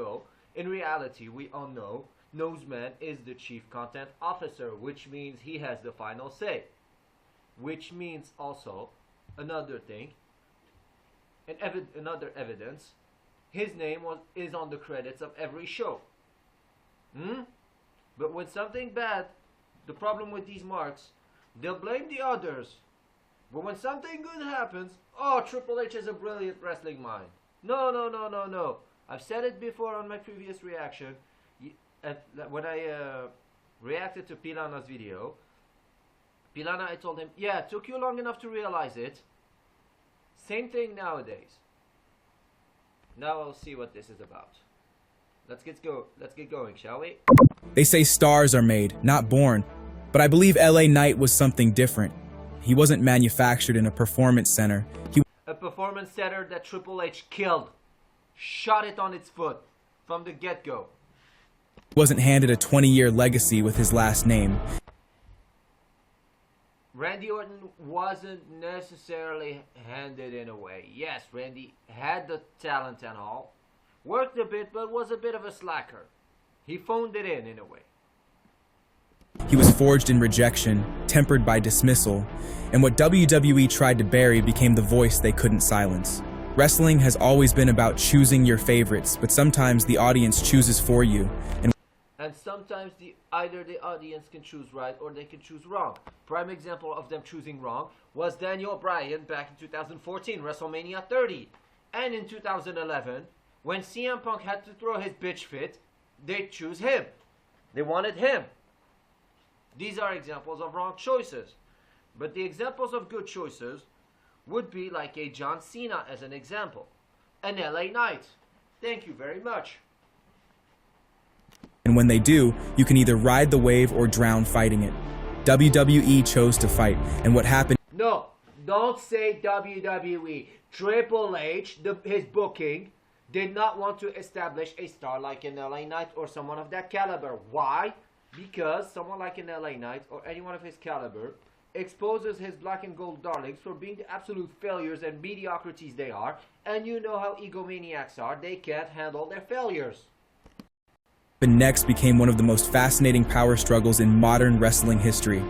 So, in reality, we all know Noseman is the chief content officer, which means he has the final say. Which means also, another thing, and another evidence, his name is on the credits of every show. But when something bad, the problem with these marks, they'll blame the others. But when something good happens, oh, Triple H has a brilliant wrestling mind. No, no, no, no, no. I've said it before on my previous reaction. When I reacted to Pilana's video, Pilana, I told him, yeah, it took you long enough to realize it. Same thing nowadays. Now I'll see what this is about. Let's get going, shall we? They say stars are made, not born. But I believe LA Knight was something different. He wasn't manufactured in a performance center. A performance center that Triple H killed. Shot it on its foot from the get-go. He wasn't handed a 20-year legacy with his last name. Randy Orton wasn't necessarily handed in a way. Yes, Randy had the talent and all. Worked a bit, but was a bit of a slacker. He phoned it in a way. He was forged in rejection, tempered by dismissal, and what WWE tried to bury became the voice they couldn't silence. Wrestling has always been about choosing your favorites, but sometimes the audience chooses for you. And sometimes either the audience can choose right or they can choose wrong. Prime example of them choosing wrong was Daniel Bryan back in 2014, WrestleMania 30. And in 2011, when CM Punk had to throw his bitch fit, they choose him. They wanted him. These are examples of wrong choices. But the examples of good choices would be like a John Cena as an example. An LA Knight. Thank you very much. And when they do, you can either ride the wave or drown fighting it. WWE chose to fight, and what happened... No, don't say WWE. Triple H, his booking, did not want to establish a star like an LA Knight or someone of that caliber. Why? Because someone like an LA Knight or anyone of his caliber exposes his black and gold darlings for being the absolute failures and mediocrities they are, and you know how egomaniacs are, they can't handle their failures. But next became one of the most fascinating power struggles in modern wrestling history.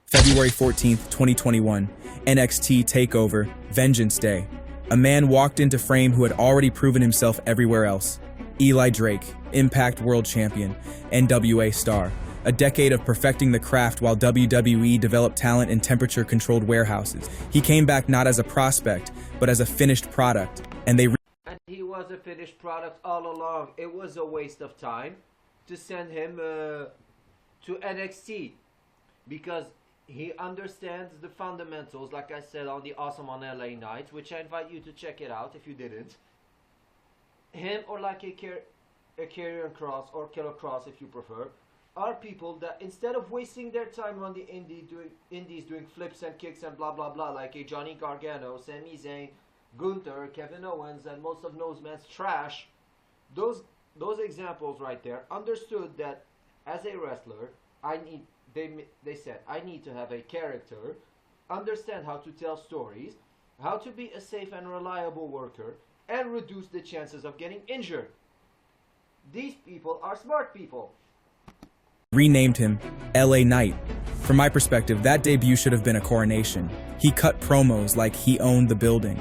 February 14th, 2021, NXT TakeOver, Vengeance Day. A man walked into frame who had already proven himself everywhere else. Eli Drake, Impact World Champion, NWA star. A decade of perfecting the craft while WWE developed talent in temperature-controlled warehouses. He came back not as a prospect, but as a finished product, and he was a finished product all along. It was a waste of time to send him to NXT because he understands the fundamentals, like I said on the Awesome on LA Night, which I invite you to check it out if you didn't. Him or like a Karrion Kross or Killer Kross if you prefer, are people that instead of wasting their time on the indies doing flips and kicks and blah blah blah like a Johnny Gargano, Sami Zayn, Gunther, Kevin Owens, and most of Noseman's trash, those examples right there understood that as a wrestler, they said I need to have a character, understand how to tell stories, how to be a safe and reliable worker, and reduce the chances of getting injured. These people are smart people. Renamed him LA Knight. From my perspective, that debut should have been a coronation. He cut promos like he owned the building.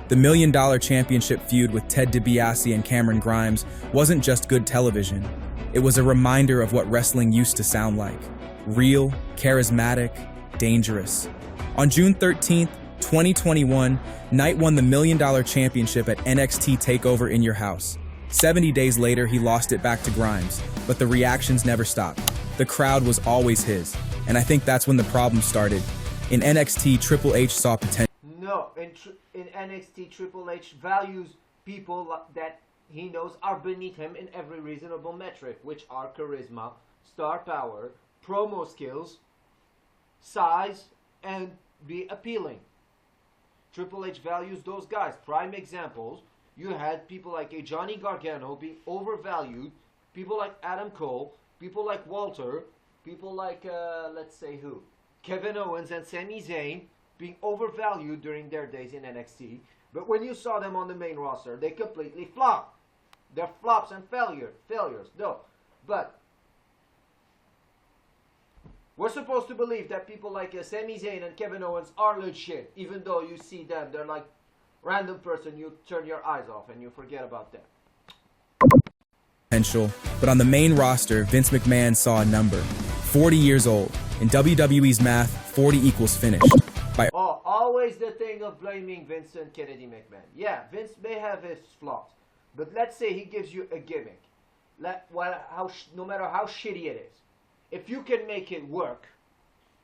The $1 Million Championship feud with Ted DiBiase and Cameron Grimes wasn't just good television. It was a reminder of what wrestling used to sound like. Real, charismatic, dangerous. On June 13th, 2021, Knight won the $1 Million Championship at NXT TakeOver in Your House. 70 days later, he lost it back to Grimes, but the reactions never stopped. The crowd was always his, and I think that's when the problem started. In NXT, Triple H saw potential. No, in NXT, Triple H values people that he knows are beneath him in every reasonable metric, which are charisma, star power, promo skills, size, and be appealing. Triple H values those guys. Prime examples, you had people like a Johnny Gargano being overvalued, people like Adam Cole, people like Walter, people like, let's say who? Kevin Owens and Sami Zayn being overvalued during their days in NXT. But when you saw them on the main roster, they completely flopped. They're flops and failures. No, but we're supposed to believe that people like Sami Zayn and Kevin Owens are legit, even though you see them, they're like random person. You turn your eyes off and you forget about them. Potential, but on the main roster, Vince McMahon saw a number. 40 years old. In WWE's math, 40 equals finished. Always the thing of blaming Vincent Kennedy McMahon. Yeah, Vince may have his flaws, but let's say he gives you a gimmick. No matter how shitty it is, if you can make it work,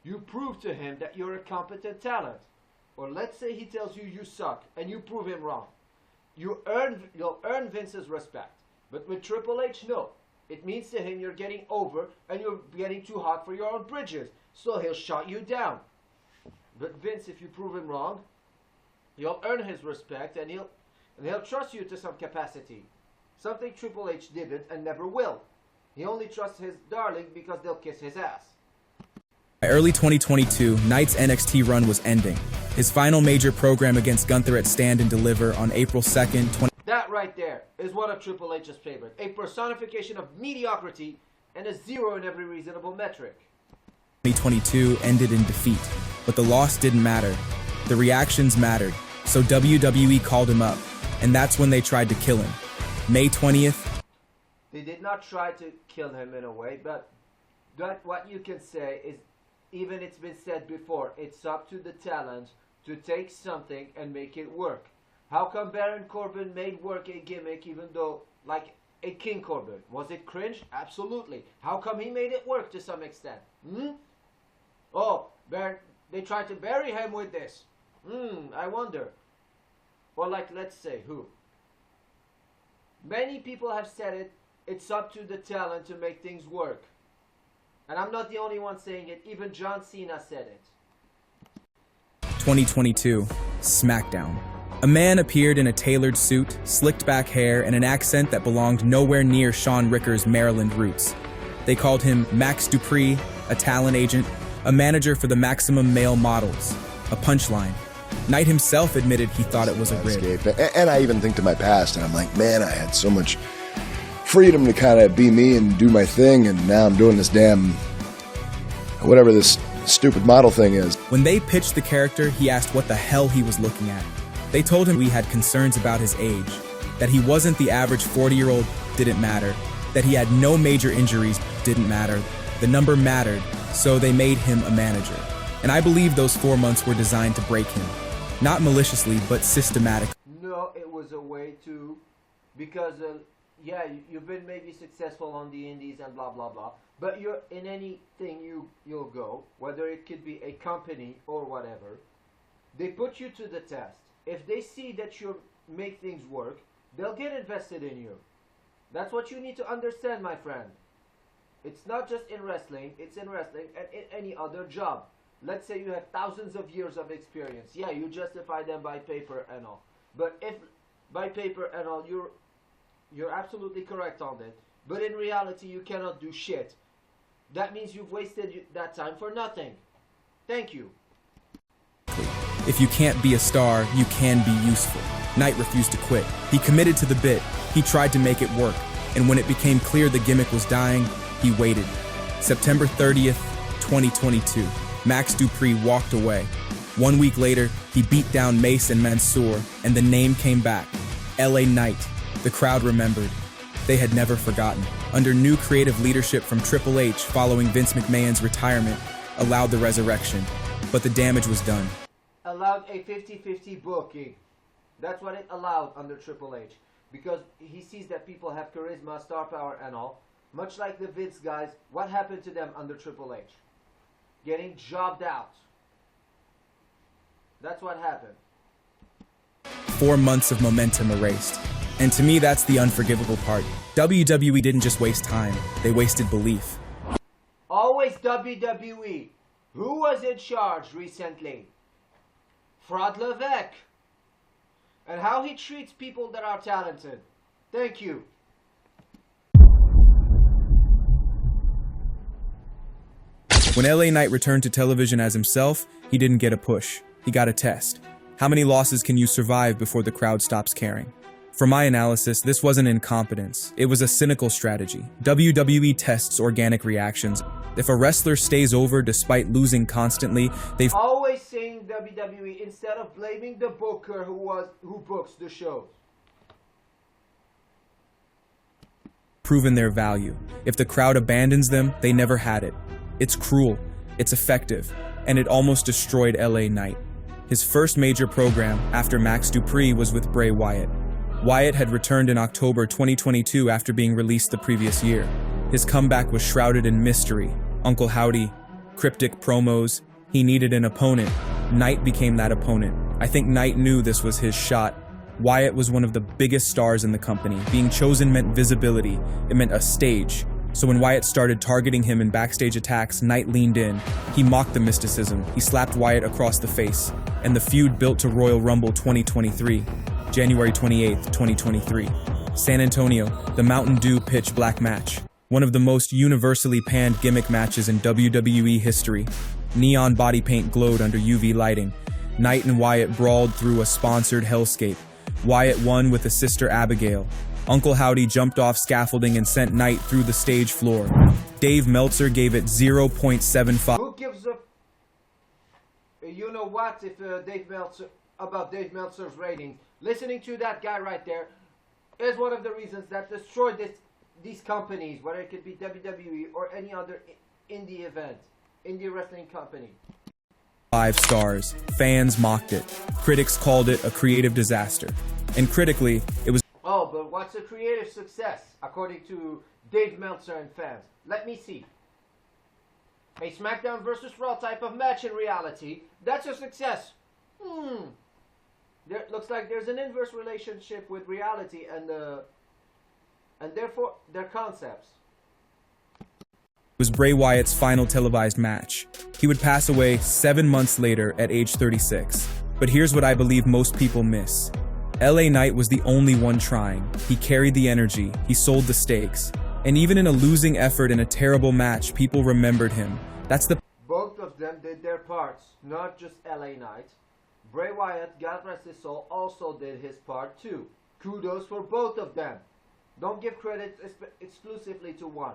you prove to him that you're a competent talent. Or let's say he tells you you suck, and you prove him wrong. You'll earn Vince's respect. But with Triple H, no. It means to him you're getting over and you're getting too hot for your own bridges. So he'll shut you down. But Vince, if you prove him wrong, you'll earn his respect and he'll trust you to some capacity. Something Triple H didn't and never will. He only trusts his darling because they'll kiss his ass. By early 2022, Knight's NXT run was ending. His final major program against Gunther at Stand and Deliver on April 2nd, That right there is one of Triple H's favorites. A personification of mediocrity and a zero in every reasonable metric. 2022 ended in defeat, but the loss didn't matter. The reactions mattered, so WWE called him up, and that's when they tried to kill him. May 20th. They did not try to kill him in a way, but what you can say is, even it's been said before, it's up to the talent to take something and make it work. How come Baron Corbin made work a gimmick even though, like a King Corbin? Was it cringe? Absolutely. How come he made it work to some extent? Oh, they tried to bury him with this. I wonder. Or like, let's say, who? Many people have said it. It's up to the talent to make things work. And I'm not the only one saying it. Even John Cena said it. 2022, SmackDown. A man appeared in a tailored suit, slicked back hair, and an accent that belonged nowhere near Shawn Ricker's Maryland roots. They called him Max Dupree, a talent agent, a manager for the Maximum Male Models. A punchline. Knight himself admitted he thought it was a rib. And I even think to my past, and I'm like, man, I had so much freedom to kind of be me and do my thing, and now I'm doing this damn, whatever this stupid model thing is. When they pitched the character, he asked what the hell he was looking at. They told him we had concerns about his age, that he wasn't the average 40-year-old didn't matter, that he had no major injuries didn't matter, the number mattered, so they made him a manager. And I believe those 4 months were designed to break him. Not maliciously, but systematically. No, it was a way to, because yeah, you've been maybe successful on the indies and blah blah blah, but you're in anything you'll go, whether it could be a company or whatever, they put you to the test. If they see that you make things work, they'll get invested in you. That's what you need to understand, my friend. It's not just in wrestling, it's in wrestling and in any other job. Let's say you have thousands of years of experience. Yeah, you justify them by paper and all. But if by paper and all, you're absolutely correct on it. But in reality, you cannot do shit. That means you've wasted that time for nothing. Thank you. If you can't be a star, you can be useful. Knight refused to quit. He committed to the bit. He tried to make it work. And when it became clear the gimmick was dying, he waited. September 30th, 2022. Max Dupree walked away. 1 week later, he beat down Mace and Mansoor, and the name came back. LA Knight. The crowd remembered. They had never forgotten. Under new creative leadership from Triple H following Vince McMahon's retirement, allowed the resurrection. But the damage was done. Allowed a 50-50 booking. That's what it allowed under Triple H. Because he sees that people have charisma, star power and all. Much like the Vince guys, what happened to them under Triple H? Getting jobbed out. That's what happened. 4 months of momentum erased. And to me, that's the unforgivable part. WWE didn't just waste time, they wasted belief. Always WWE. Who was in charge recently? Frod Levesque. And how he treats people that are talented. Thank you. When LA Knight returned to television as himself, he didn't get a push. He got a test. How many losses can you survive before the crowd stops caring? From my analysis, this wasn't incompetence. It was a cynical strategy. WWE tests organic reactions. If a wrestler stays over despite losing constantly, they've Always saying WWE instead of blaming the booker who books the shows. proven their value. If the crowd abandons them, they never had it. It's cruel, it's effective, and it almost destroyed LA Knight. His first major program after Max Dupree was with Bray Wyatt. Wyatt had returned in October 2022 after being released the previous year. His comeback was shrouded in mystery. Uncle Howdy, cryptic promos. He needed an opponent. Knight became that opponent. I think Knight knew this was his shot. Wyatt was one of the biggest stars in the company. Being chosen meant visibility. It meant a stage. So when Wyatt started targeting him in backstage attacks, Knight leaned in. He mocked the mysticism. He slapped Wyatt across the face. And the feud built to Royal Rumble 2023. January 28th, 2023. San Antonio, the Mountain Dew Pitch Black match. One of the most universally panned gimmick matches in WWE history. Neon body paint glowed under UV lighting. Knight and Wyatt brawled through a sponsored hellscape. Wyatt won with his sister Abigail. Uncle Howdy jumped off scaffolding and sent Knight through the stage floor. Dave Meltzer gave it 0.75. Who gives a... You know what, if Dave Meltzer... About Dave Meltzer's ratings. Listening to that guy right there is one of the reasons that destroyed these companies, whether it could be WWE or any other indie event, indie wrestling company. 5 stars. Fans mocked it. Critics called it a creative disaster. And critically, it was... Oh, but what's a creative success, according to Dave Meltzer and fans? Let me see. A SmackDown versus Raw type of match in reality, that's a success. There looks like there's an inverse relationship with reality and therefore their concepts. It was Bray Wyatt's final televised match. He would pass away 7 months later at age 36. But here's what I believe most people miss. LA Knight was the only one trying. He carried the energy, he sold the stakes. And even in a losing effort in a terrible match, people remembered him. That's the... Both of them did their parts, not just LA Knight. Bray Wyatt, God rest his soul, also did his part too. Kudos for both of them. Don't give credit exclusively to one.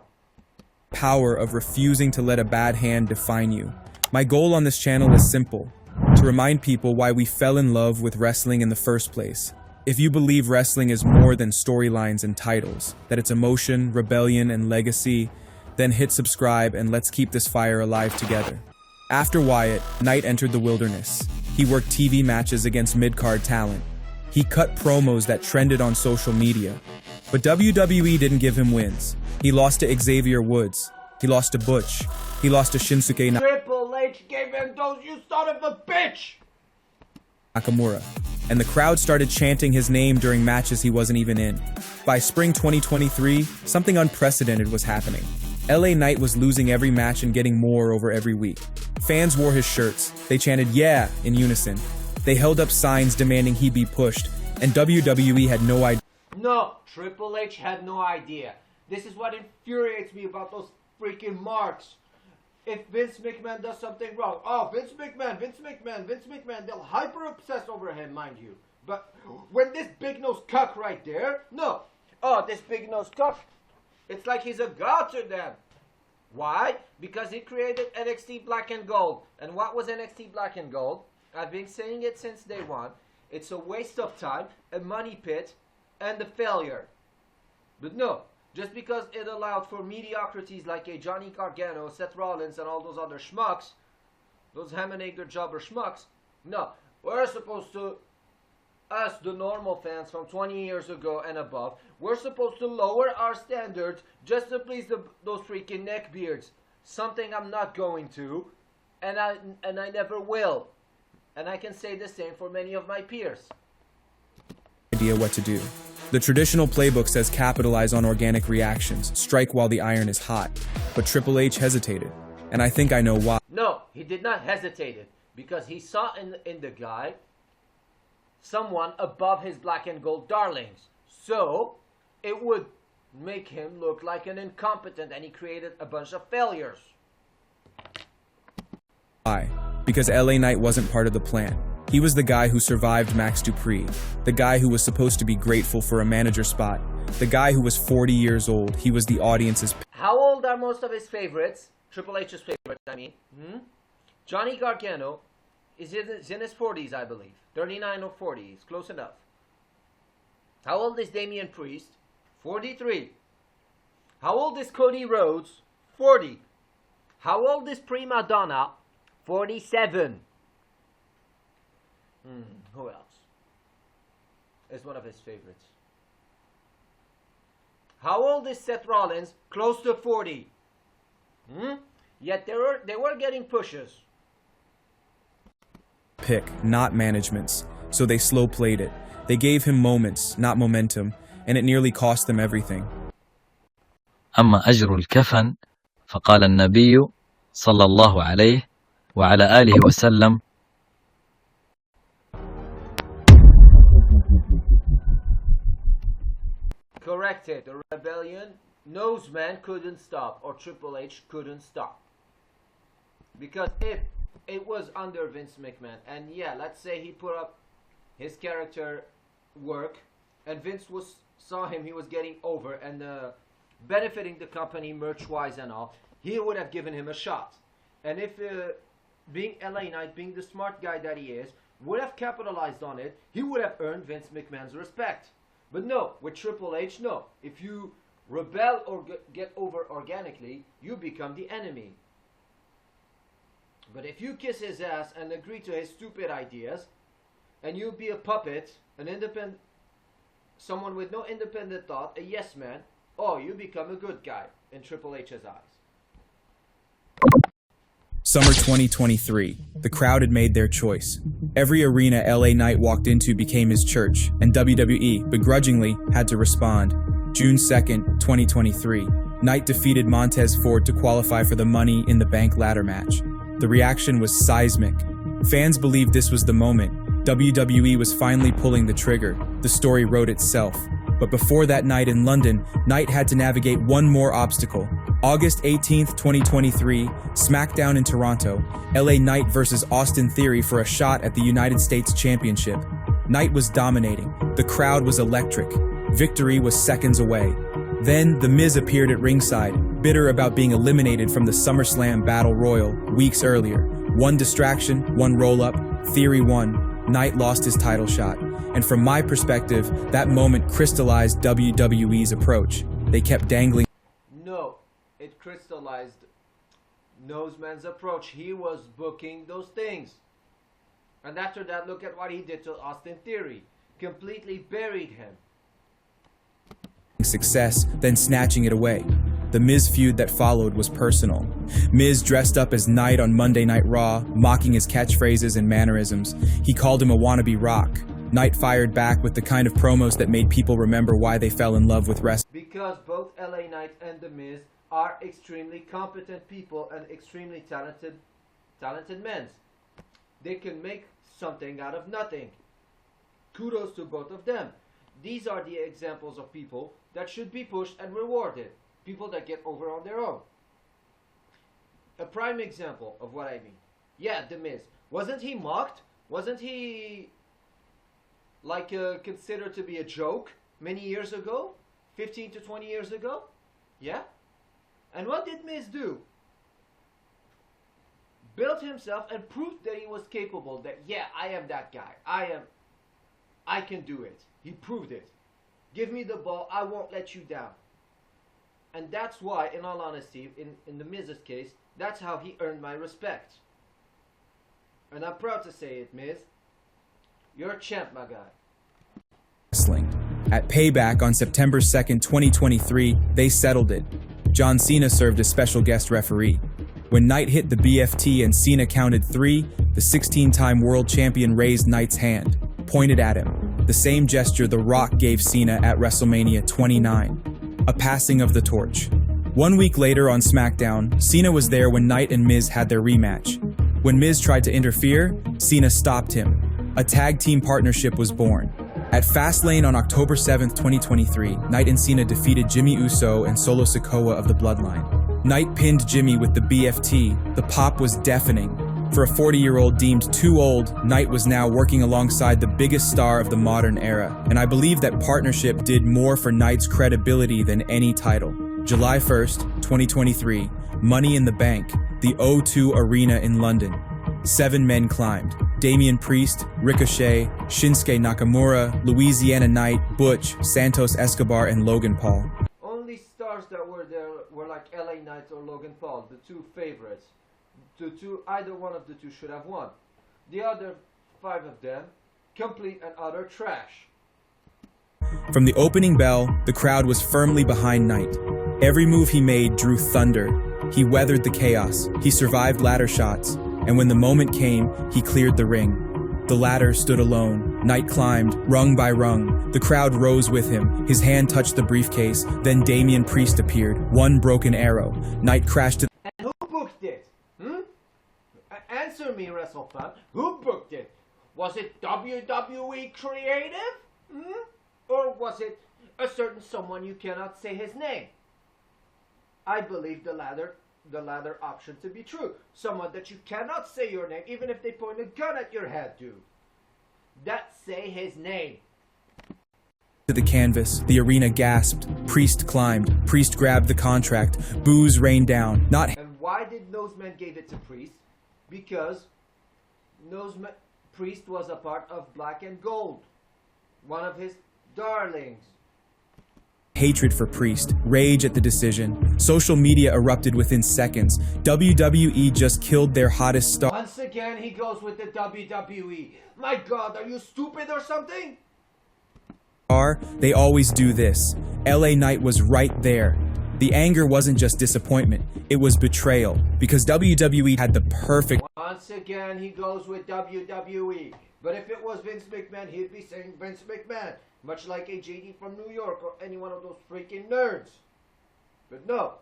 Power of refusing to let a bad hand define you. My goal on this channel is simple: to remind people why we fell in love with wrestling in the first place. If you believe wrestling is more than storylines and titles, that it's emotion, rebellion, and legacy, then hit subscribe and let's keep this fire alive together. After Wyatt, Knight entered the wilderness. He worked TV matches against mid-card talent. He cut promos that trended on social media. But WWE didn't give him wins. He lost to Xavier Woods. He lost to Butch. He lost to Shinsuke Triple H gave him those, you son of a bitch! Nakamura. And the crowd started chanting his name during matches he wasn't even in. By spring 2023, something unprecedented was happening. LA Knight was losing every match and getting more over every week. Fans wore his shirts. They chanted "yeah" in unison. They held up signs demanding he be pushed, and WWE had no idea. No, Triple H had no idea. This is what infuriates me about those freaking marks. If Vince McMahon does something wrong, oh, Vince McMahon, they'll hyper-obsess over him, mind you. But when this big-nosed cuck right there, no. Oh, this big-nosed cuck, it's like he's a god to them. Why? Because he created NXT Black and Gold. And what was NXT Black and Gold? I've been saying it since day one. It's a waste of time, a money pit, and a failure. But no, just because it allowed for mediocrities like a Johnny Gargano, Seth Rollins, and all those other schmucks, those ham and egg jobber schmucks, no, we're supposed to, us the normal fans from 20 years ago and above, we're supposed to lower our standards just to please those freaking neckbeards. Something I'm not going to, and I never will. And I can say the same for many of my peers. Idea what to do. The traditional playbook says capitalize on organic reactions, strike while the iron is hot. But Triple H hesitated, and I think I know why. No, he did not hesitate, because he saw in the guy someone above his black and gold darlings. So it would make him look like an incompetent, and he created a bunch of failures. Why? because LA Knight wasn't part of the plan. He was the guy who survived Max Dupree, the guy who was supposed to be grateful for a manager spot, the guy who was 40 years old. He was the audience's... How old are most of his favorites? Triple H's favorites, I mean. Johnny Gargano is in his 40s, I believe. 39 or 40s, close enough. How old is Damian Priest? 43. How old is Cody Rhodes? 40. How old is Prima Donna? 47. Who else is one of his favorites? How old is Seth Rollins? Close to 40. Yet they were getting pushes. Pick, not managements. So they slow played it. They gave him moments, not momentum, and it nearly cost them everything. أما أجر الكفن فقال النبي صلى الله عليه وعلى آله وسلم Corrected. The rebellion, Noseman couldn't stop, or Triple H couldn't stop. Because if it was under Vince McMahon, and yeah, let's say he put up his character work, and Vince saw him, he was getting over and benefiting the company merch-wise and all, he would have given him a shot. And if being LA Knight, being the smart guy that he is, would have capitalized on it, he would have earned Vince McMahon's respect. But no, with Triple H, no. If you rebel or get over organically, you become the enemy. But if you kiss his ass and agree to his stupid ideas, and you be a puppet, an independent, someone with no independent thought, a yes man, oh, you become a good guy in Triple H's eyes. Summer 2023. The crowd had made their choice. Every arena LA Knight walked into became his church, and WWE, begrudgingly, had to respond. June 2nd, 2023. Knight defeated Montez Ford to qualify for the Money in the Bank ladder match. The reaction was seismic. Fans believed this was the moment. WWE was finally pulling the trigger. The story wrote itself. But before that night in London, Knight had to navigate one more obstacle. August 18th, 2023, SmackDown in Toronto, LA Knight versus Austin Theory for a shot at the United States Championship. Knight was dominating. The crowd was electric. Victory was seconds away. Then, The Miz appeared at ringside, bitter about being eliminated from the SummerSlam Battle Royal weeks earlier. One distraction, one roll-up, Theory won. Knight lost his title shot. And from my perspective, that moment crystallized WWE's approach. They kept dangling. No, it crystallized Noseman's approach. He was booking those things. And after that, look at what he did to Austin Theory. Completely buried him. Success, then snatching it away. The Miz feud that followed was personal. Miz dressed up as Knight on Monday Night Raw, mocking his catchphrases and mannerisms. He called him a wannabe Rock. Knight fired back with the kind of promos that made people remember why they fell in love with wrestling. Because both LA Knight and The Miz are extremely competent people and extremely talented men. They can make something out of nothing. Kudos to both of them. These are the examples of people that should be pushed and rewarded. People that get over on their own. A prime example of what I mean. Yeah, The Miz. Wasn't he mocked? Wasn't he considered to be a joke many years ago? 15 to 20 years ago? Yeah? And what did Miz do? Built himself and proved that he was capable. That, yeah, I am that guy. I can do it. He proved it. Give me the ball. I won't let you down. And that's why, in all honesty, in The Miz's case, that's how he earned my respect. And I'm proud to say it, Miz. You're a champ, my guy. At Payback on September 2nd, 2023, they settled it. John Cena served as special guest referee. When Knight hit the BFT and Cena counted 3, the 16-time world champion raised Knight's hand, pointed at him. The same gesture The Rock gave Cena at WrestleMania 29. A passing of the torch. 1 week later on SmackDown, Cena was there when Knight and Miz had their rematch. When Miz tried to interfere, Cena stopped him. A tag team partnership was born. At Fastlane on October 7th, 2023, Knight and Cena defeated Jimmy Uso and Solo Sikoa of the Bloodline. Knight pinned Jimmy with the BFT. The pop was deafening. For a 40-year-old deemed too old, Knight was now working alongside the biggest star of the modern era, and I believe that partnership did more for Knight's credibility than any title. July 1st, 2023, Money in the Bank, the O2 Arena in London. 7 men climbed: Damian Priest, Ricochet, Shinsuke Nakamura, Louisiana Knight, Butch, Santos Escobar, and Logan Paul. Only stars that were there were like LA Knight or Logan Paul, the two favorites. Either one of the two should have won. The other 5 of them, complete and utter trash. From the opening bell, the crowd was firmly behind Knight. Every move he made drew thunder. He weathered the chaos. He survived ladder shots. And when the moment came, he cleared the ring. The ladder stood alone. Knight climbed, rung by rung. The crowd rose with him. His hand touched the briefcase. Then Damian Priest appeared, one broken arrow. Knight crashed to... And who booked it? Answer me, wrestlefun. Who booked it? Was it WWE Creative? Or was it a certain someone you cannot say his name? I believe the latter option to be true. Someone that you cannot say your name, even if they point a gun at your head, dude. That say his name. To the canvas, the arena gasped. Priest climbed. Priest grabbed the contract. Boos rained down. And why did Noseman give it to Priest? Because Priest was a part of Black and Gold. One of his darlings. Hatred for Priest, rage at the decision. Social media erupted within seconds. WWE just killed their hottest star. Once again, he goes with the WWE. My God, are you stupid or something? They always do this. LA Knight was right there. The anger wasn't just disappointment, it was betrayal, because WWE had the perfect... Once again, he goes with WWE. But if it was Vince McMahon, he'd be saying Vince McMahon. Much like a JD from New York or any one of those freaking nerds. But no.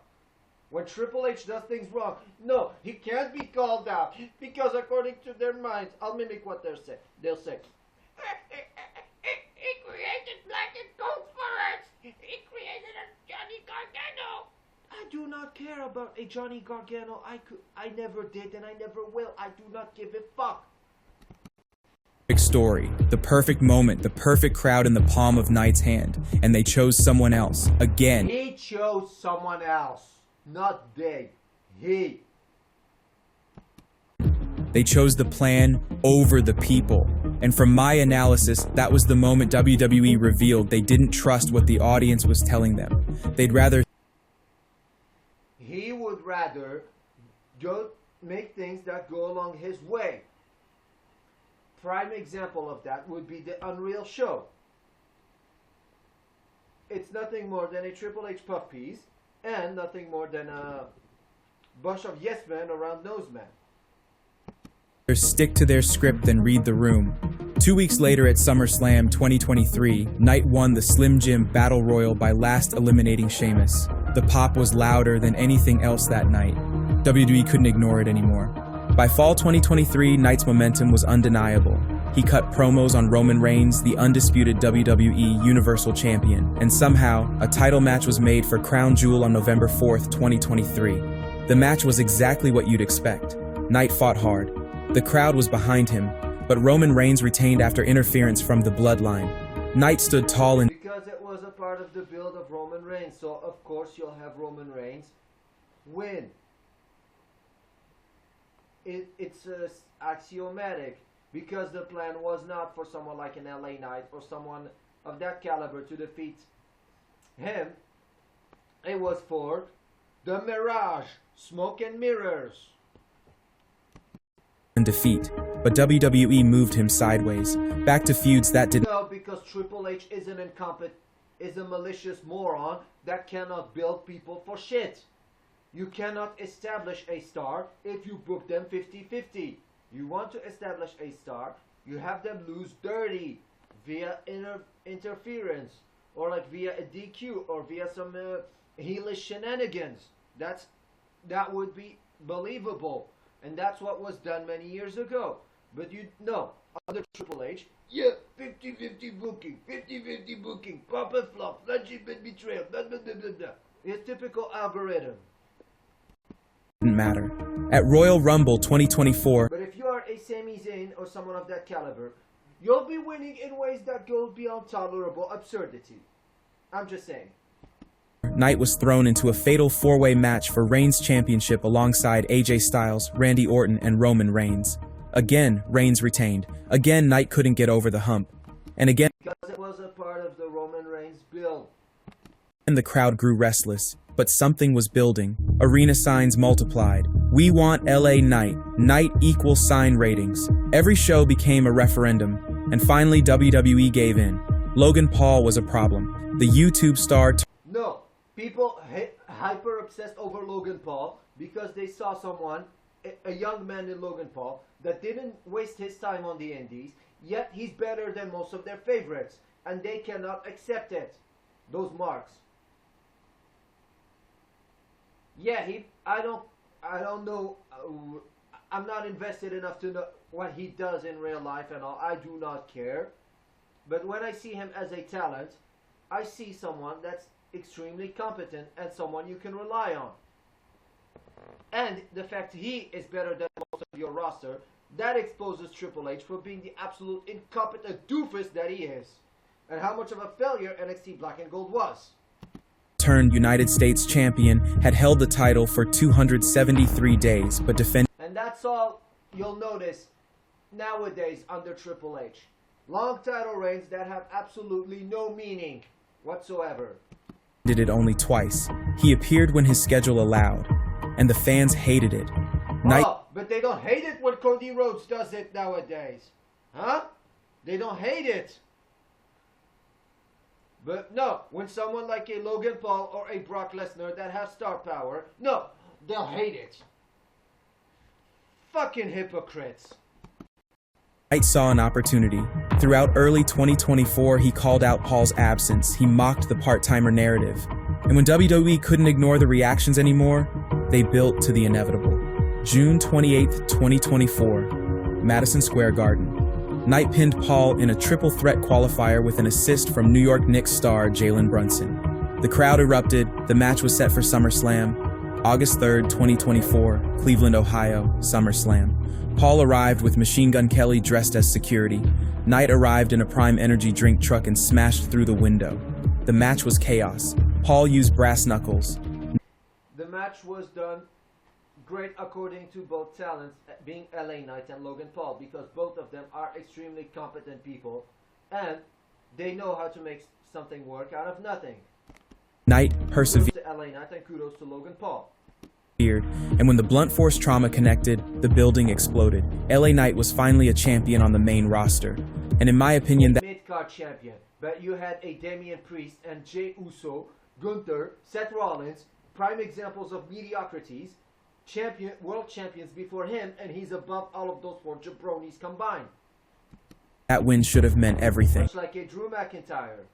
When Triple H does things wrong, no, he can't be called out. Because according to their minds, I'll mimic what they'll say. They'll say, he created Black and Gold for us. He created a Johnny Gargano. I do not care about a Johnny Gargano. I never did and I never will. I do not give a fuck. Story, the perfect moment, the perfect crowd in the palm of Knight's hand, and they chose someone else, again. He chose someone else, not they. He. They chose the plan over the people. And from my analysis, that was the moment WWE revealed they didn't trust what the audience was telling them. They'd rather... He would rather go make things that go along his way. Prime example of that would be the Unreal Show. It's nothing more than a Triple H puff piece and nothing more than a bunch of yes men around Noseman. Stick to their script than read the room. 2 weeks later at SummerSlam 2023, Knight won the Slim Jim Battle Royal by last eliminating Sheamus. The pop was louder than anything else that night. WWE couldn't ignore it anymore. By fall 2023, Knight's momentum was undeniable. He cut promos on Roman Reigns, the undisputed WWE Universal Champion, and somehow, a title match was made for Crown Jewel on November 4th, 2023. The match was exactly what you'd expect. Knight fought hard. The crowd was behind him, but Roman Reigns retained after interference from the Bloodline. Knight stood tall and... Because it was a part of the build of Roman Reigns, so of course you'll have Roman Reigns win. It's axiomatic, because the plan was not for someone like an LA Knight or someone of that caliber to defeat him. It was for the Mirage, Smoke and Mirrors. And defeat, but WWE moved him sideways, back to feuds that did... No, because Triple H is an incompetent, is a malicious moron that cannot build people for shit. You cannot establish a star if you book them 50-50. You want to establish a star, you have them lose dirty via interference, or like via a DQ, or via some heelish shenanigans. That would be believable, and that's what was done many years ago. But you know, under Triple H, yeah, 50-50 booking, 50-50 booking, pop and flop, friendship and betrayal, blah blah blah blah blah. His typical algorithm. didn't matter. At Royal Rumble 2024, But if you are a Sami Zayn or someone of that caliber, you'll be winning in ways that go beyond tolerable absurdity. I'm just saying. Knight was thrown into a fatal four-way match for Reigns' championship alongside AJ Styles, Randy Orton, and Roman Reigns. Again, Reigns retained. Again, Knight couldn't get over the hump. And again, Because it was a part of the Roman Reigns build. the crowd grew restless. But something was building. Arena signs multiplied. We want LA Knight. Knight equals sign ratings. Every show became a referendum. And finally, WWE gave in. Logan Paul was a problem. The YouTube star... No, people hyper obsessed over Logan Paul because they saw someone, a young man in Logan Paul, that didn't waste his time on the indies, yet he's better than most of their favorites, and they cannot accept it. Those marks. Yeah, I don't know, I'm not invested enough to know what he does in real life and all. I do not care. But when I see him as a talent, I see someone that's extremely competent and someone you can rely on. And the fact he is better than most of your roster, that exposes Triple H for being the absolute incompetent doofus that he is. And how much of a failure NXT Black and Gold was. Turned United States champion, had held the title for 273 days, but defended And that's all you'll notice nowadays under Triple H. Long title reigns that have absolutely no meaning whatsoever. it only twice. He appeared when his schedule allowed, and the fans hated it. Knight Oh, but they don't hate it when Cody Rhodes does it nowadays. Huh? They don't hate it. But no, when someone like a Logan Paul or a Brock Lesnar that has star power, no, they'll hate it. Fucking hypocrites. Knight saw an opportunity. Throughout early 2024, he called out Paul's absence. He mocked the part-timer narrative. And when WWE couldn't ignore the reactions anymore, they built to the inevitable. June 28, 2024, Madison Square Garden. Knight pinned Paul in a triple threat qualifier with an assist from New York Knicks star Jalen Brunson. The crowd erupted. The match was set for SummerSlam. August 3rd, 2024, Cleveland, Ohio, SummerSlam. Paul arrived with Machine Gun Kelly dressed as security. Knight arrived in a Prime Energy drink truck and smashed through the window. The match was chaos. Paul used brass knuckles. The match was done great according to both talents, being LA Knight and Logan Paul, because both of them are extremely competent people and they know how to make something work out of nothing. Knight Kudos persevered, to LA Knight and kudos to Logan Paul. and when the blunt force trauma connected, the building exploded. LA Knight was finally a champion on the main roster. And in my opinion, that Mid-card champion, but you had a Damian Priest and Jey Uso, Gunther, Seth Rollins, prime examples of mediocrities, world champions before him, and he's above all of those four jabronis combined. that win should have meant everything. Much like a Drew McIntyre.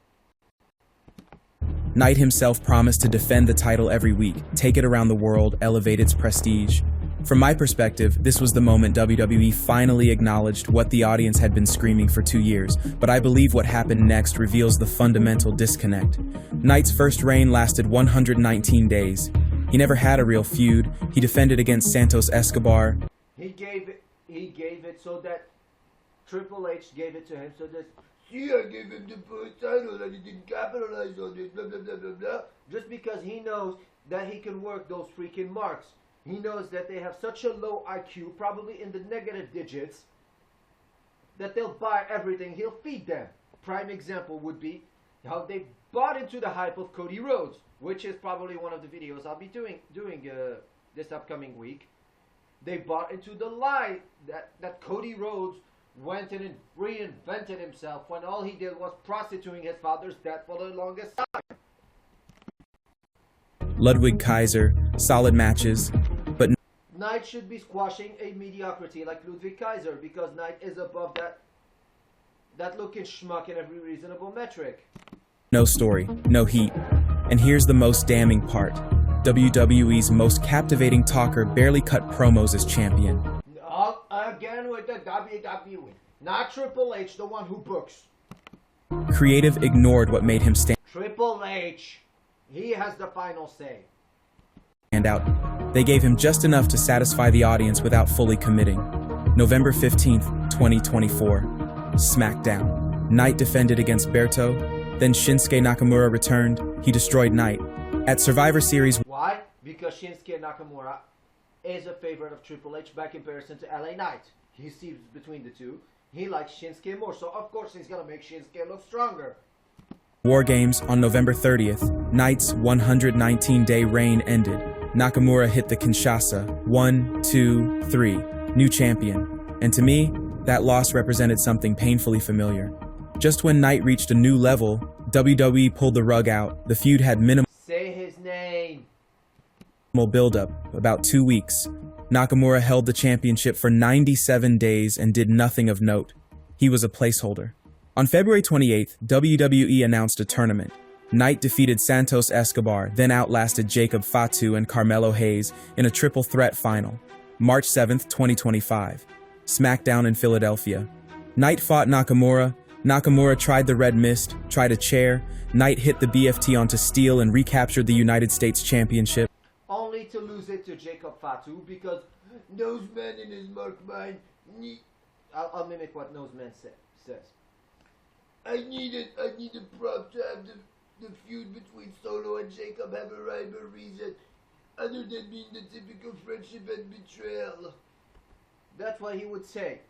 Knight himself promised to defend the title every week, take it around the world, elevate its prestige. From my perspective, this was the moment WWE finally acknowledged what the audience had been screaming for 2 years, but I believe what happened next reveals the fundamental disconnect. Knight's first reign lasted 119 days. He never had a real feud. He defended against Santos Escobar. He gave it so that Triple H gave it to him so that, see, I gave him the first title and he didn't capitalize on it, blah, blah, blah, blah, blah. Just because he knows that he can work those freaking marks. He knows that they have such a low IQ, probably in the negative digits, that they'll buy everything. He'll feed them. Prime example would be how they bought into the hype of Cody Rhodes, which is probably one of the videos I'll be doing this upcoming week. They bought into the lie that Cody Rhodes went in and reinvented himself when all he did was prostituting his father's death for the longest time. Ludwig Kaiser, solid matches, but Knight should be squashing a mediocrity like Ludwig Kaiser because Knight is above that looking schmuck in every reasonable metric. no story, no heat. And here's the most damning part. WWE's most captivating talker barely cut promos as champion. Again with the WWE. Not Triple H, the one who books. Creative ignored what made him stand. Triple H. He has the final say. out. They gave him just enough to satisfy the audience without fully committing. November 15th, 2024. Smackdown. Knight defended against Berto. Then Shinsuke Nakamura returned. He destroyed Knight. At Survivor Series... Why? Because Shinsuke Nakamura is a favorite of Triple H by comparison to LA Knight. He sees between the two. He likes Shinsuke more, so of course he's gonna make Shinsuke look stronger. War Games on November 30th. Knight's 119-day reign ended. Nakamura hit the Kinshasa. 1, 2, 3. New champion. And to me, that loss represented something painfully familiar. Just when Knight reached a new level, WWE pulled the rug out. The feud had minimal Say his name. build-up, about 2 weeks. Nakamura held the championship for 97 days and did nothing of note. He was a placeholder. On February 28th, WWE announced a tournament. Knight defeated Santos Escobar, then outlasted Jacob Fatu and Carmelo Hayes in a triple threat final. March 7th, 2025. SmackDown in Philadelphia. Knight fought Nakamura. Nakamura tried the Red Mist, tried a chair. Knight hit the BFT onto steel and recaptured the United States Championship. Only to lose it to Jacob Fatu because Noseman in his mark mind. I'll mimic what Noseman says. I need a prop to have the feud between Solo and Jacob have a rhyme or reason other than being the typical friendship and betrayal. That's what he would say.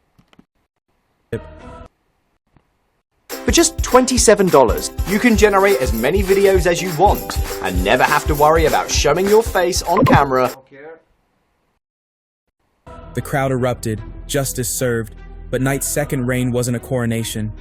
For just $27, you can generate as many videos as you want and never have to worry about showing your face on camera. The crowd erupted, justice served, but Knight's second reign wasn't a coronation.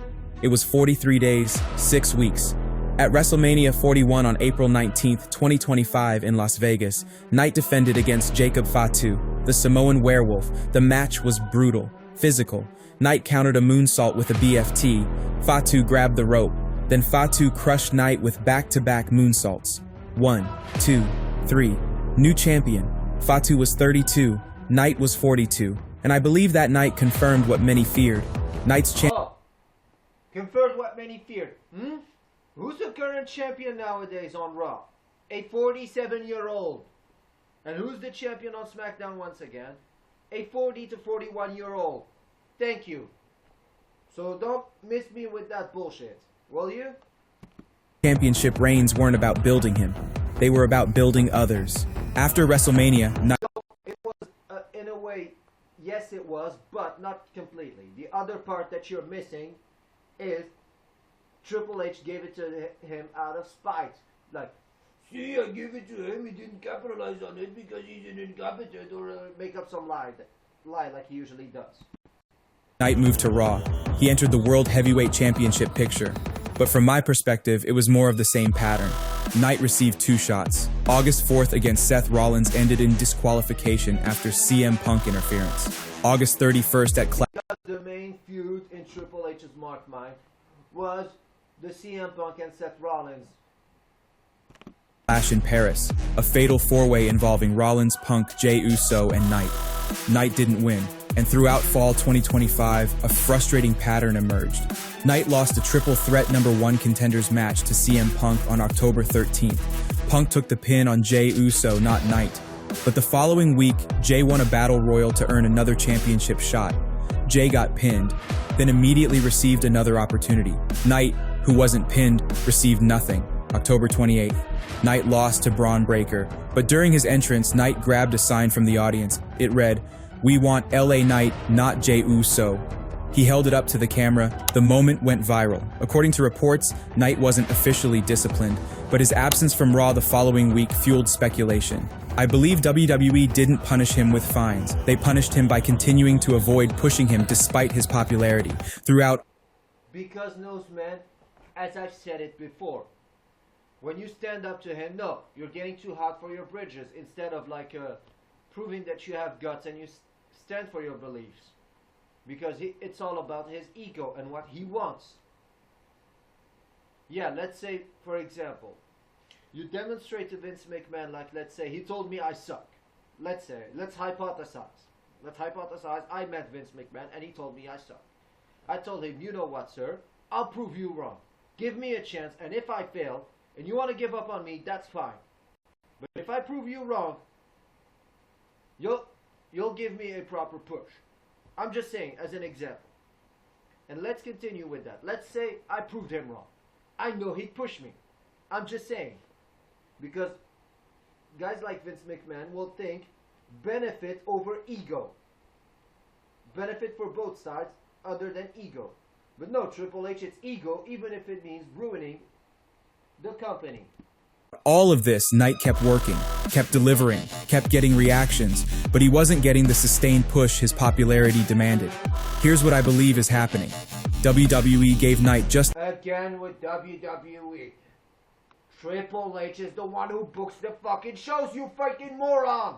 It was 43 days, 6 weeks. At WrestleMania 41 on April 19th, 2025 in Las Vegas, Knight defended against Jacob Fatu, the Samoan werewolf. The match was brutal, physical. Knight countered a moonsault with a BFT. Fatu grabbed the rope. Then Fatu crushed Knight with back-to-back moonsaults. 1, 2, 3. New champion. Fatu was 32. Knight was 42. And I believe that night confirmed what many feared. Knight's Confirmed what many feared. Who's the current champion nowadays on Raw? A 47-year-old. And who's the champion on SmackDown once again? A 40 to 41-year-old. Thank you. So don't miss me with that bullshit, will you? Championship reigns weren't about building him. They were about building others. After WrestleMania, It was, in a way, yes it was, but not completely. The other part that you're missing is Triple H gave it to him out of spite. Like, see, I gave it to him, he didn't capitalize on it because he's an incompetent, or make up some lie like he usually does. Knight moved to Raw. He entered the World Heavyweight Championship picture. But from my perspective, it was more of the same pattern. Knight received 2 shots. August 4th against Seth Rollins ended in disqualification after CM Punk interference. August 31st at The main feud in Triple H's mark mind was the CM Punk and Seth Rollins Clash in Paris, a fatal 4-way involving Rollins, Punk, Jey Uso, and Knight. Knight didn't win, and throughout fall 2025, a frustrating pattern emerged. Knight lost a triple threat #1 contenders match to CM Punk on October 13th. Punk took the pin on Jey Uso, not Knight. But the following week, Jey won a battle royal to earn another championship shot. Jey got pinned, then immediately received another opportunity. Knight, who wasn't pinned, received nothing. October 28th. Knight lost to Braun Breaker, but during his entrance, Knight grabbed a sign from the audience. It read, "We want LA Knight, not Jey Uso." He held it up to the camera. The moment went viral. According to reports, Knight wasn't officially disciplined, but his absence from Raw the following week fueled speculation. I believe WWE didn't punish him with fines. They punished him by continuing to avoid pushing him despite his popularity. Throughout, because Noseman, as I've said it before, when you stand up to him, no, you're getting too hot for your bridges, instead of like proving that you have guts and you stand for your beliefs. Because it's all about his ego and what he wants. Yeah, let's say, for example, you demonstrate to Vince McMahon, like, let's say, he told me I suck. Let's say, let's hypothesize. I met Vince McMahon and he told me I suck. I told him, you know what, sir? I'll prove you wrong. Give me a chance, and if I fail, and you want to give up on me, that's fine. But if I prove you wrong, You'll give me a proper push. I'm just saying, as an example. And let's continue with that. Let's say I proved him wrong. I know he'd push me. I'm just saying. Because guys like Vince McMahon will think benefit over ego. Benefit for both sides other than ego. But no, Triple H, it's ego, even if it means ruining the company. All of this, Knight kept working, kept delivering, kept getting reactions, but he wasn't getting the sustained push his popularity demanded. Here's what I believe is happening. WWE gave Knight just Again with WWE. Triple H is the one who books the fucking shows, you fucking moron!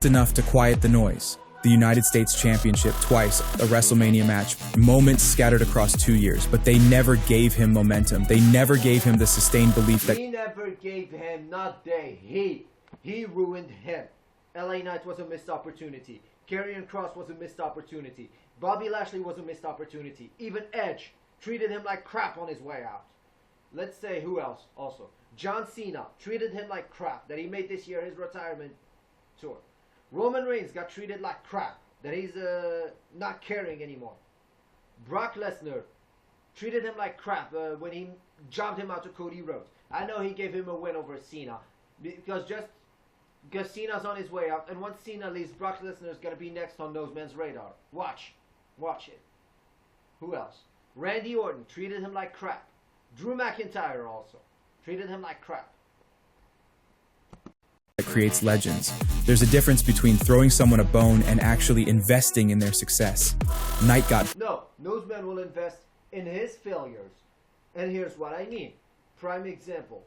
enough to quiet the noise. The United States Championship twice, a WrestleMania match, moments scattered across 2 years, but they never gave him momentum. They never gave him the sustained belief that He never gave him, not they, he ruined him. LA Knight was a missed opportunity. Karrion Kross was a missed opportunity. Bobby Lashley was a missed opportunity. Even Edge treated him like crap on his way out. Let's say who else also. John Cena treated him like crap that he made this year his retirement tour. Roman Reigns got treated like crap that he's not caring anymore. Brock Lesnar treated him like crap when he jobbed him out to Cody Rhodes. I know he gave him a win over Cena because Cena's on his way out, and once Cena leaves, Brock Lesnar's gonna be next on those men's radar. Watch it. Who else? Randy Orton treated him like crap. Drew McIntyre also treated him like crap. that creates legends. There's a difference between throwing someone a bone and actually investing in their success. Knight got No, those men will invest in his failures. And here's what I mean. Prime example.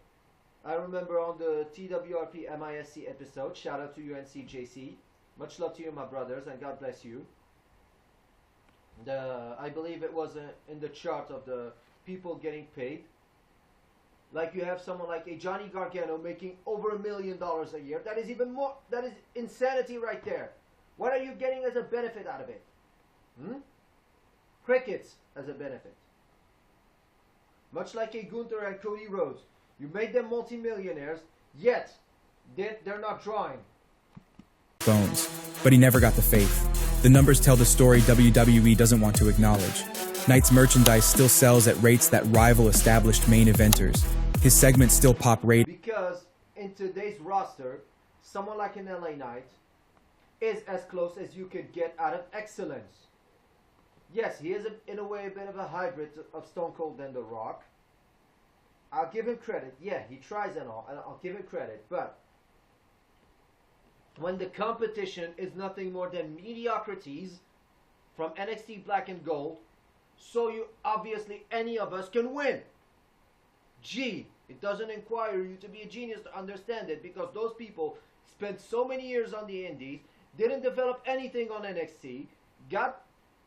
I remember on the TWRP MISC episode, shout out to UNCJC. Much love to you, my brothers, and God bless you. I believe it was in the chart of the people getting paid. Like you have someone like a Johnny Gargano making over $1 million a year. That is even more, that is insanity right there. What are you getting as a benefit out of it? Crickets as a benefit. Much like a Gunther and Cody Rhodes. You made them multimillionaires, yet they're not drawing. bones, but he never got the faith. The numbers tell the story WWE doesn't want to acknowledge. Knight's merchandise still sells at rates that rival established main eventers. His segments still pop ratings. Because in today's roster, someone like an LA Knight is as close as you could get out of excellence. Yes, he is in a way a bit of a hybrid of Stone Cold and The Rock. I'll give him credit. Yeah, he tries and all, and I'll give him credit. But when the competition is nothing more than mediocrities from NXT Black and Gold, so you obviously any of us can win. Gee, it doesn't require you to be a genius to understand it, because those people spent so many years on the indies, didn't develop anything on NXT, got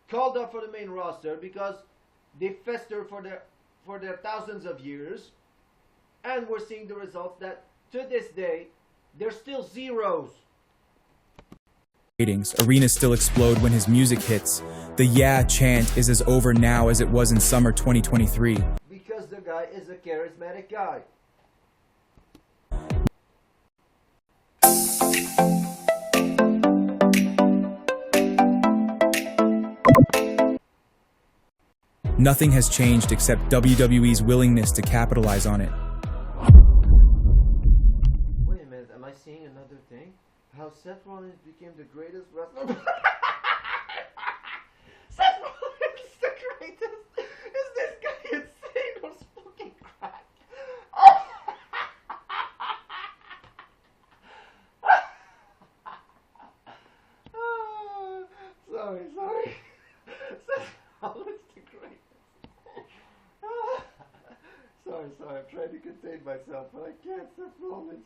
called up for the main roster because they fester for their thousands of years, and we're seeing the results that to this day they're still zeros. Arenas still explode when his music hits. The "yeah" chant is as over now as it was in summer 2023. Because the guy is a charismatic guy. Nothing has changed except WWE's willingness to capitalize on it. Wait a minute, am I seeing another thing? How Seth Rollins became the greatest wrestler? Seth Rollins is the greatest? Is this guy insane or smoking crack? Sorry. Seth Rollins the greatest. Sorry, I'm trying to contain myself, but I can't. Seth Rollins.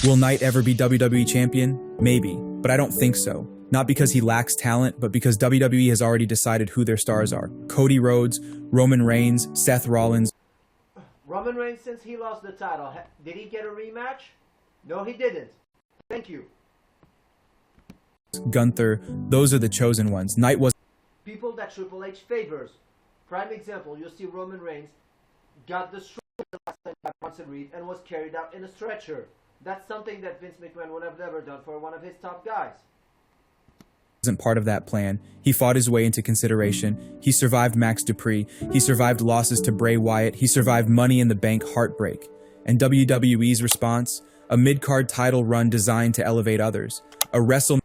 Will Knight ever be WWE champion? Maybe, but I don't think so. Not because he lacks talent, but because WWE has already decided who their stars are. Cody Rhodes, Roman Reigns, Seth Rollins. Roman Reigns, since he lost the title, did he get a rematch? No, he didn't. Thank you. Gunther, those are the chosen ones. Knight was People that Triple H favors. Prime example, you'll see Roman Reigns got the Bronson Reed and was carried out in a stretcher. That's something that Vince McMahon would have never done for one of his top guys. Wasn't part of that plan. He fought his way into consideration. He survived Max Dupree. He survived losses to Bray Wyatt. He survived Money in the Bank heartbreak. And WWE's response? A mid-card title run designed to elevate others. A WrestleMania.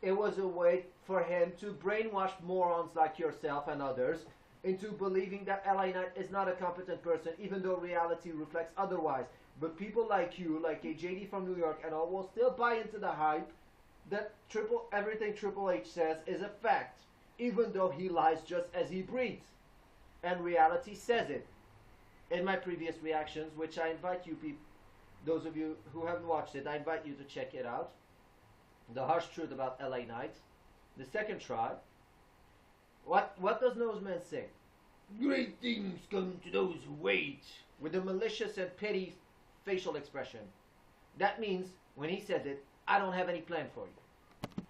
It was a way for him to brainwash morons like yourself and others into believing that LA Knight is not a competent person, even though reality reflects otherwise. But people like you, like a JD from New York and all, will still buy into the hype that everything Triple H says is a fact, even though he lies just as he breathes. And reality says it. In my previous reactions, which I invite you people, those of you who haven't watched it, I invite you to check it out. The harsh truth about LA Knight. The second try. What does Noseman sing? Great things come to those who wait. With a malicious and petty facial expression. That means, when he says it, I don't have any plan for you.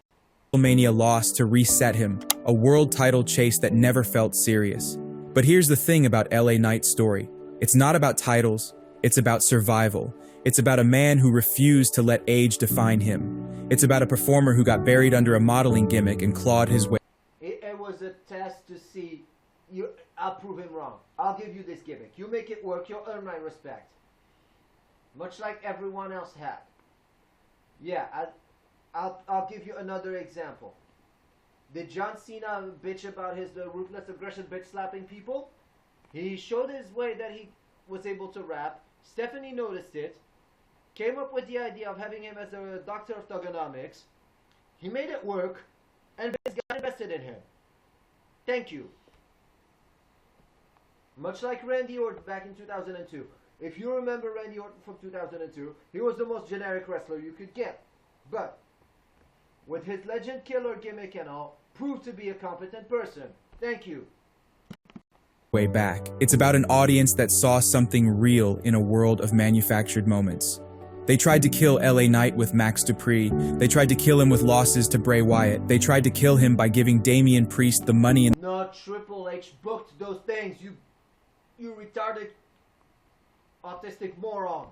WrestleMania loss to reset him. A world title chase that never felt serious. But here's the thing about LA Knight's story. It's not about titles. It's about survival. It's about a man who refused to let age define him. It's about a performer who got buried under a modeling gimmick and clawed his way. It was a test to see. I'll prove him wrong. I'll give you this gimmick. You make it work, you'll earn my respect. Much like everyone else had. Yeah, I'll give you another example. Did John Cena bitch about his ruthless aggression, bitch slapping people? He showed his way that he was able to rap. Stephanie noticed it. Came up with the idea of having him as a doctor of thugonomics. He made it work. And Vince got invested in him. Thank you. Much like Randy Orton back in 2002. If you remember Randy Orton from 2002, he was the most generic wrestler you could get. But, with his legend killer gimmick and all, proved to be a competent person. Thank you. Way back. It's about an audience that saw something real in a world of manufactured moments. They tried to kill LA Knight with Max Dupree. They tried to kill him with losses to Bray Wyatt. They tried to kill him by giving Damian Priest the money and... No, Triple H booked those things, you retarded autistic moron.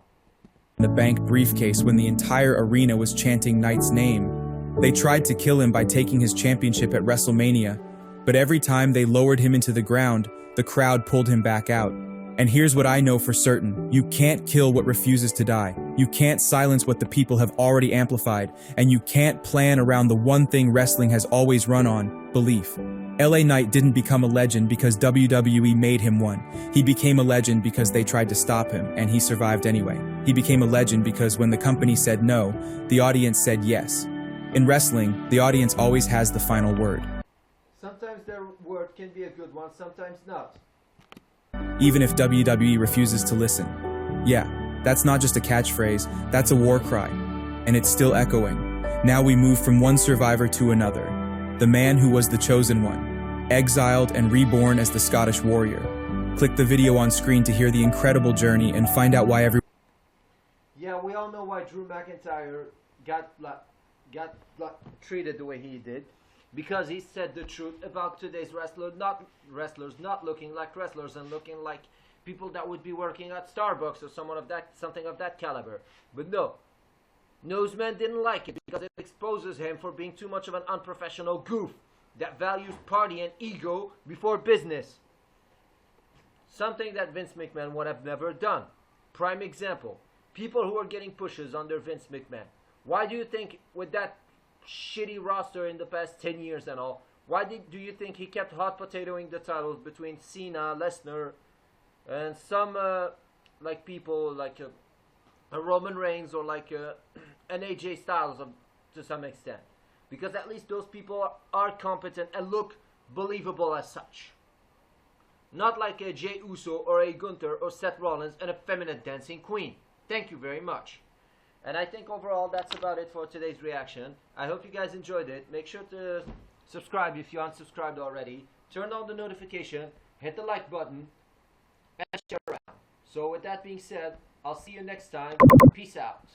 The bank briefcase when the entire arena was chanting Knight's name. They tried to kill him by taking his championship at WrestleMania, but every time they lowered him into the ground, the crowd pulled him back out. And here's what I know for certain. You can't kill what refuses to die. You can't silence what the people have already amplified. And you can't plan around the one thing wrestling has always run on, belief. LA Knight didn't become a legend because WWE made him one. He became a legend because they tried to stop him, and he survived anyway. He became a legend because when the company said no, the audience said yes. In wrestling, the audience always has the final word. Sometimes their word can be a good one, sometimes not. Even if WWE refuses to listen. Yeah, that's not just a catchphrase, that's a war cry. And it's still echoing. Now we move from one survivor to another. The man who was the chosen one, exiled and reborn as the Scottish warrior. Click the video on screen to hear the incredible journey and find out why Yeah, we all know why Drew McIntyre got treated the way he did. Because he said the truth about today's wrestlers not looking like wrestlers and looking like people that would be working at Starbucks or something of that caliber. But no, Noseman didn't like it because it exposes him for being too much of an unprofessional goof that values party and ego before business. Something that Vince McMahon would have never done. Prime example, people who are getting pushes under Vince McMahon. Why do you think with that shitty roster in the past 10 years and all, do you think he kept hot potatoing the titles between Cena, Lesnar, and some like people like a Roman Reigns or like an AJ Styles to some extent? Because at least those people are competent and look believable as such. Not like a Jey Uso or a Gunther or Seth Rollins and a feminine dancing queen. Thank you very much. And I think overall that's about it for today's reaction. I hope you guys enjoyed it. Make sure to subscribe if you aren't subscribed already. Turn on the notification, hit the like button, and share around. So with that being said, I'll see you next time. Peace out.